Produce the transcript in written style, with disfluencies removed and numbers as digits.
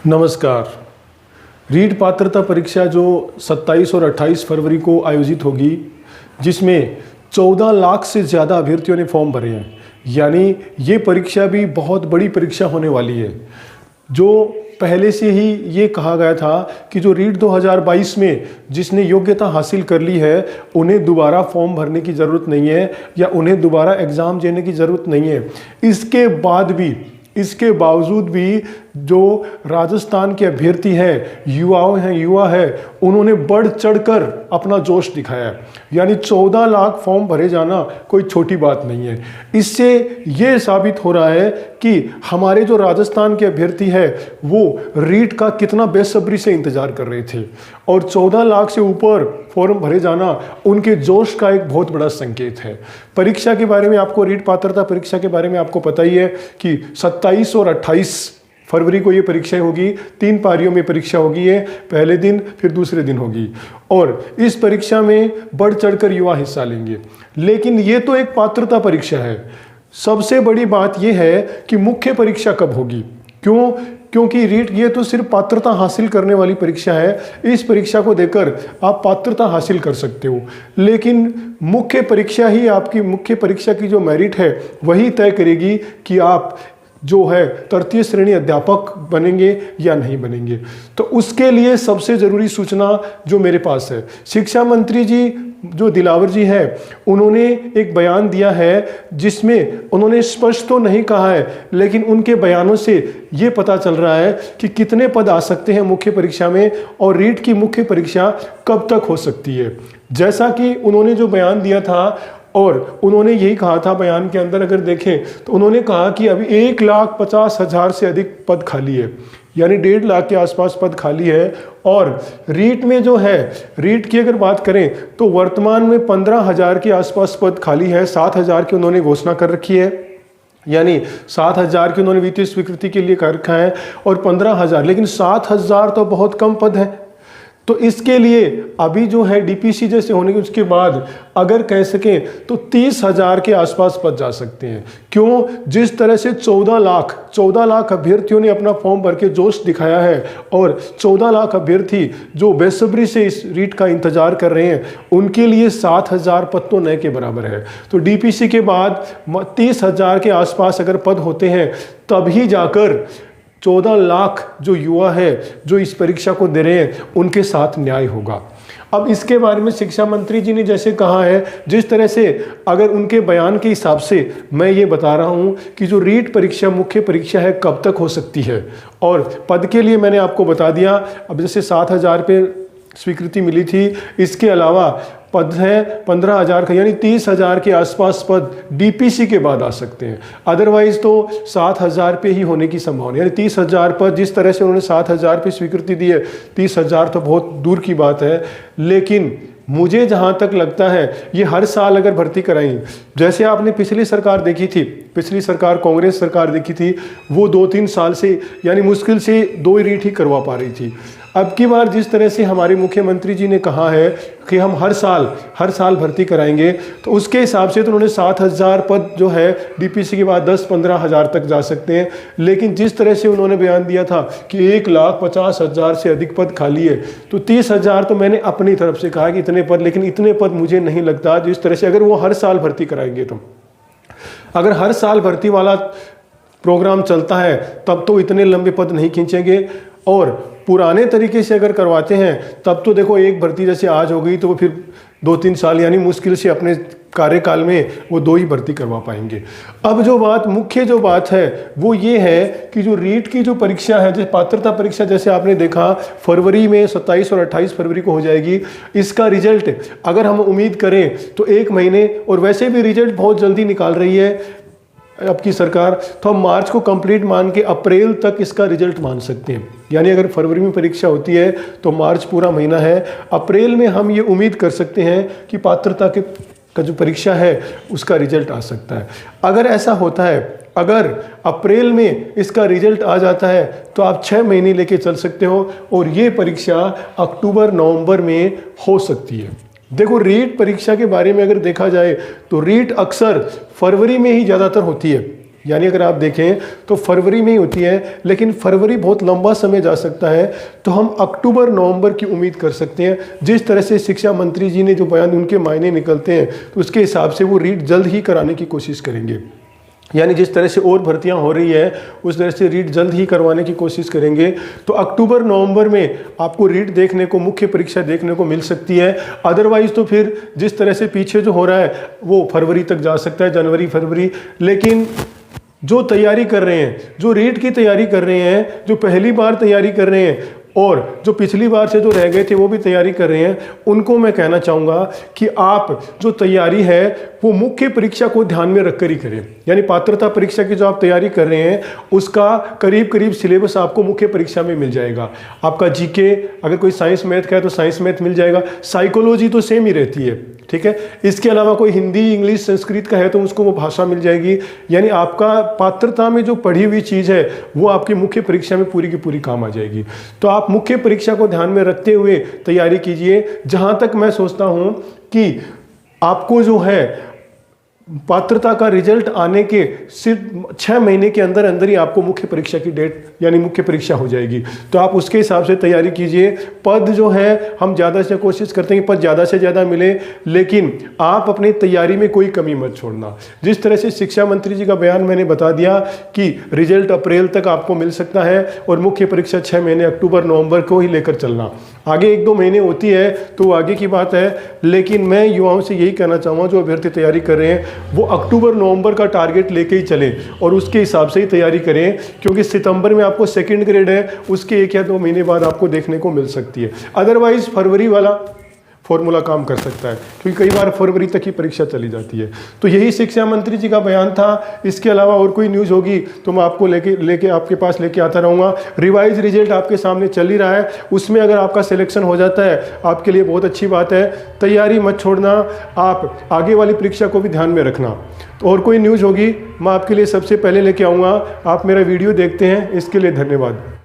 नमस्कार। रीट पात्रता परीक्षा जो 27 और 28 फरवरी को आयोजित होगी, जिसमें 14 लाख से ज़्यादा अभ्यर्थियों ने फॉर्म भरे हैं। यानी ये परीक्षा भी बहुत बड़ी परीक्षा होने वाली है। जो पहले से ही ये कहा गया था कि जो रीट 2022 में जिसने योग्यता हासिल कर ली है, उन्हें दोबारा फॉर्म भरने की ज़रूरत नहीं है या उन्हें दोबारा एग्ज़ाम देने की ज़रूरत नहीं है। इसके बावजूद भी जो राजस्थान के अभ्यर्थी हैं, युवा है, उन्होंने बढ़ चढ़कर अपना जोश दिखाया। यानी 14 लाख फॉर्म भरे जाना कोई छोटी बात नहीं है। इससे ये साबित हो रहा है कि हमारे जो राजस्थान के अभ्यर्थी हैं वो रीट का कितना बेसब्री से इंतजार कर रहे थे, और 14 लाख से ऊपर फॉर्म भरे जाना उनके जोश का एक बहुत बड़ा संकेत है। परीक्षा के बारे में आपको, रीट पात्रता परीक्षा के बारे में आपको पता ही है कि 27 और 28 फरवरी को ये परीक्षा होगी। 3 पारियों में परीक्षा होगी। है पहले दिन, फिर दूसरे दिन होगी, और इस परीक्षा में बढ़ चढ़कर युवा हिस्सा लेंगे। लेकिन ये तो एक पात्रता परीक्षा है। सबसे बड़ी बात यह है कि मुख्य परीक्षा कब होगी। क्योंकि रीट ये तो सिर्फ पात्रता हासिल करने वाली परीक्षा है। इस परीक्षा को देकर आप पात्रता हासिल कर सकते हो, लेकिन मुख्य परीक्षा ही, आपकी मुख्य परीक्षा की जो मेरिट है वही तय करेगी कि आप जो है तृतीय श्रेणी अध्यापक बनेंगे या नहीं बनेंगे। तो उसके लिए सबसे ज़रूरी सूचना जो मेरे पास है, शिक्षा मंत्री जी जो दिलावर जी हैं, उन्होंने एक बयान दिया है जिसमें उन्होंने स्पष्ट तो नहीं कहा है, लेकिन उनके बयानों से ये पता चल रहा है कि कितने पद आ सकते हैं मुख्य परीक्षा में और रीट की मुख्य परीक्षा कब तक हो सकती है। जैसा कि उन्होंने जो बयान दिया था, और उन्होंने यही कहा था बयान के अंदर, अगर देखें तो उन्होंने कहा कि अभी 1,50,000 से अधिक पद खाली है, यानी 1.5 लाख के आसपास पद खाली है। और रीट में जो है, रीट की अगर बात करें तो वर्तमान में 15,000 के आसपास पद खाली है। 7,000 की उन्होंने घोषणा कर रखी है, यानी 7,000 की उन्होंने वित्तीय स्वीकृति के लिए कर रखा है, और 15,000, लेकिन 7,000 तो बहुत कम पद है। तो इसके लिए अभी जो है डीपीसी जैसे होने के उसके बाद अगर कह सकें तो 30,000 के आसपास पद जा सकते हैं। क्यों? जिस तरह से 14 लाख अभ्यर्थियों ने अपना फॉर्म भर के जोश दिखाया है, और 14 लाख अभ्यर्थी जो बेसब्री से इस रीट का इंतजार कर रहे हैं, उनके लिए 7,000 पद तो नए के बराबर है। तो डीपीसी के बाद 30,000 के आसपास अगर पद होते हैं, तभी जाकर 14 लाख जो युवा है जो इस परीक्षा को दे रहे हैं, उनके साथ न्याय होगा। अब इसके बारे में शिक्षा मंत्री जी ने जैसे कहा है, जिस तरह से अगर उनके बयान के हिसाब से मैं ये बता रहा हूँ कि जो रीट परीक्षा मुख्य परीक्षा है कब तक हो सकती है, और पद के लिए मैंने आपको बता दिया। अब जैसे 7,000 पे स्वीकृति मिली थी, इसके अलावा पद है 15,000 का, यानी 30,000 के आसपास पद डीपीसी के बाद आ सकते हैं। अदरवाइज तो 7,000 पे ही होने की संभावना, यानी 30,000 पद, जिस तरह से उन्होंने 7,000 पे स्वीकृति दी है, 30,000 तो बहुत दूर की बात है। लेकिन मुझे जहाँ तक लगता है ये हर साल अगर भर्ती कराएं, जैसे आपने पिछली सरकार देखी थी, पिछली सरकार कांग्रेस सरकार देखी थी, वो 2-3 साल से, यानी मुश्किल से 2 रीट ही करवा पा रही थी। अब की बार जिस तरह से हमारे मुख्यमंत्री जी ने कहा है कि हम हर साल भर्ती कराएंगे, तो उसके हिसाब से तो उन्होंने 7,000 पद जो है डीपीसी के बाद 10-15,000 तक जा सकते हैं। लेकिन जिस तरह से उन्होंने बयान दिया था कि 1,50,000 से अधिक पद खाली है, तो 30,000 तो मैंने अपनी तरफ से कहा कि इतने पद, लेकिन इतने पद मुझे नहीं लगता। जिस तरह से अगर वो हर साल भर्ती कराएंगे, तो अगर हर साल भर्ती वाला प्रोग्राम चलता है तब तो इतने लंबे पद नहीं खींचेंगे, और पुराने तरीके से अगर करवाते हैं तब तो देखो एक भर्ती जैसे आज हो गई तो वो फिर 2-3 साल, यानी मुश्किल से अपने कार्यकाल में वो 2 ही भर्ती करवा पाएंगे। अब मुख्य जो बात है वो ये है कि जो रीट की जो परीक्षा है, जैसे पात्रता परीक्षा, जैसे आपने देखा फरवरी में 27 और 28 फरवरी को हो जाएगी। इसका रिजल्ट अगर हम उम्मीद करें तो 1 महीने, और वैसे भी रिजल्ट बहुत जल्दी निकाल रही है अब की सरकार, तो हम मार्च को कंप्लीट मान के अप्रैल तक इसका रिजल्ट मान सकते हैं। यानी अगर फरवरी में परीक्षा होती है तो मार्च पूरा महीना है, अप्रैल में हम ये उम्मीद कर सकते हैं कि पात्रता का जो परीक्षा है उसका रिजल्ट आ सकता है। अगर ऐसा होता है, अगर अप्रैल में इसका रिजल्ट आ जाता है, तो आप 6 महीने लेके चल सकते हो, और ये परीक्षा अक्टूबर-नवंबर में हो सकती है। देखो, रीट परीक्षा के बारे में अगर देखा जाए तो रीट अक्सर फरवरी में ही ज़्यादातर होती है। यानी अगर आप देखें तो फरवरी में ही होती है, लेकिन फरवरी बहुत लंबा समय जा सकता है, तो हम अक्टूबर नवंबर की उम्मीद कर सकते हैं। जिस तरह से शिक्षा मंत्री जी ने जो बयान उनके मायने निकलते हैं, तो उसके हिसाब से वो रीट जल्द ही कराने की कोशिश करेंगे। यानी जिस तरह से और भर्तियां हो रही है उस तरह से रीट जल्द ही करवाने की कोशिश करेंगे। तो अक्टूबर नवंबर में आपको रीट देखने को, मुख्य परीक्षा देखने को मिल सकती है। अदरवाइज तो फिर जिस तरह से पीछे जो हो रहा है वो फरवरी तक जा सकता है, जनवरी फरवरी। लेकिन जो तैयारी कर रहे हैं, जो रीट की तैयारी कर रहे हैं, जो पहली बार तैयारी कर रहे हैं और जो पिछली बार से जो रह गए थे वो भी तैयारी कर रहे हैं, उनको मैं कहना चाहूँगा कि आप जो तैयारी है वो मुख्य परीक्षा को ध्यान में रखकर ही करें। यानी पात्रता परीक्षा की जो आप तैयारी कर रहे हैं उसका करीब करीब सिलेबस आपको मुख्य परीक्षा में मिल जाएगा। आपका जीके, अगर कोई साइंस मैथ का है तो साइंस मैथ मिल जाएगा, साइकोलॉजी तो सेम ही रहती है, ठीक है। इसके अलावा कोई हिंदी, इंग्लिश, संस्कृत का है तो उसको वो भाषा मिल जाएगी। यानी आपका पात्रता में जो पढ़ी हुई चीज़ है वो आपकी मुख्य परीक्षा में पूरी की पूरी काम आ जाएगी। तो आप मुख्य परीक्षा को ध्यान में रखते हुए तैयारी कीजिए। जहाँ तक मैं सोचता हूँ कि आपको जो है पात्रता का रिजल्ट आने के सिर्फ 6 महीने के अंदर अंदर ही आपको मुख्य परीक्षा की डेट यानी मुख्य परीक्षा हो जाएगी। तो आप उसके हिसाब से तैयारी कीजिए। पद जो है हम ज़्यादा से कोशिश करते हैं कि पद ज़्यादा से ज़्यादा मिले, लेकिन आप अपनी तैयारी में कोई कमी मत छोड़ना। जिस तरह से शिक्षा मंत्री जी का बयान मैंने बता दिया कि रिजल्ट अप्रैल तक आपको मिल सकता है और मुख्य परीक्षा 6 महीने अक्टूबर नवंबर को ही लेकर चलना। आगे 1-2 महीने होती है तो आगे की बात है, लेकिन मैं युवाओं से यही कहना चाहूँगा जो अभ्यर्थी तैयारी कर रहे हैं वो अक्टूबर नवंबर का टारगेट लेके ही चलें और उसके हिसाब से ही तैयारी करें, क्योंकि सितंबर में आपको सेकंड ग्रेड है, उसके 1 या 2 महीने बाद आपको देखने को मिल सकती है। अदरवाइज फरवरी वाला फॉर्मूला काम कर सकता है, क्योंकि कई बार फरवरी तक ही परीक्षा चली जाती है। तो यही शिक्षा मंत्री जी का बयान था। इसके अलावा और कोई न्यूज़ होगी तो मैं आपको लेके आपके पास लेके आता रहूँगा। रिवाइज रिजल्ट आपके सामने चल ही रहा है, उसमें अगर आपका सिलेक्शन हो जाता है आपके लिए बहुत अच्छी बात है। तैयारी मत छोड़ना, आप आगे वाली परीक्षा को भी ध्यान में रखना। तो और कोई न्यूज़ होगी मैं आपके लिए सबसे पहले लेके आऊँगा। आप मेरा वीडियो देखते हैं, इसके लिए धन्यवाद।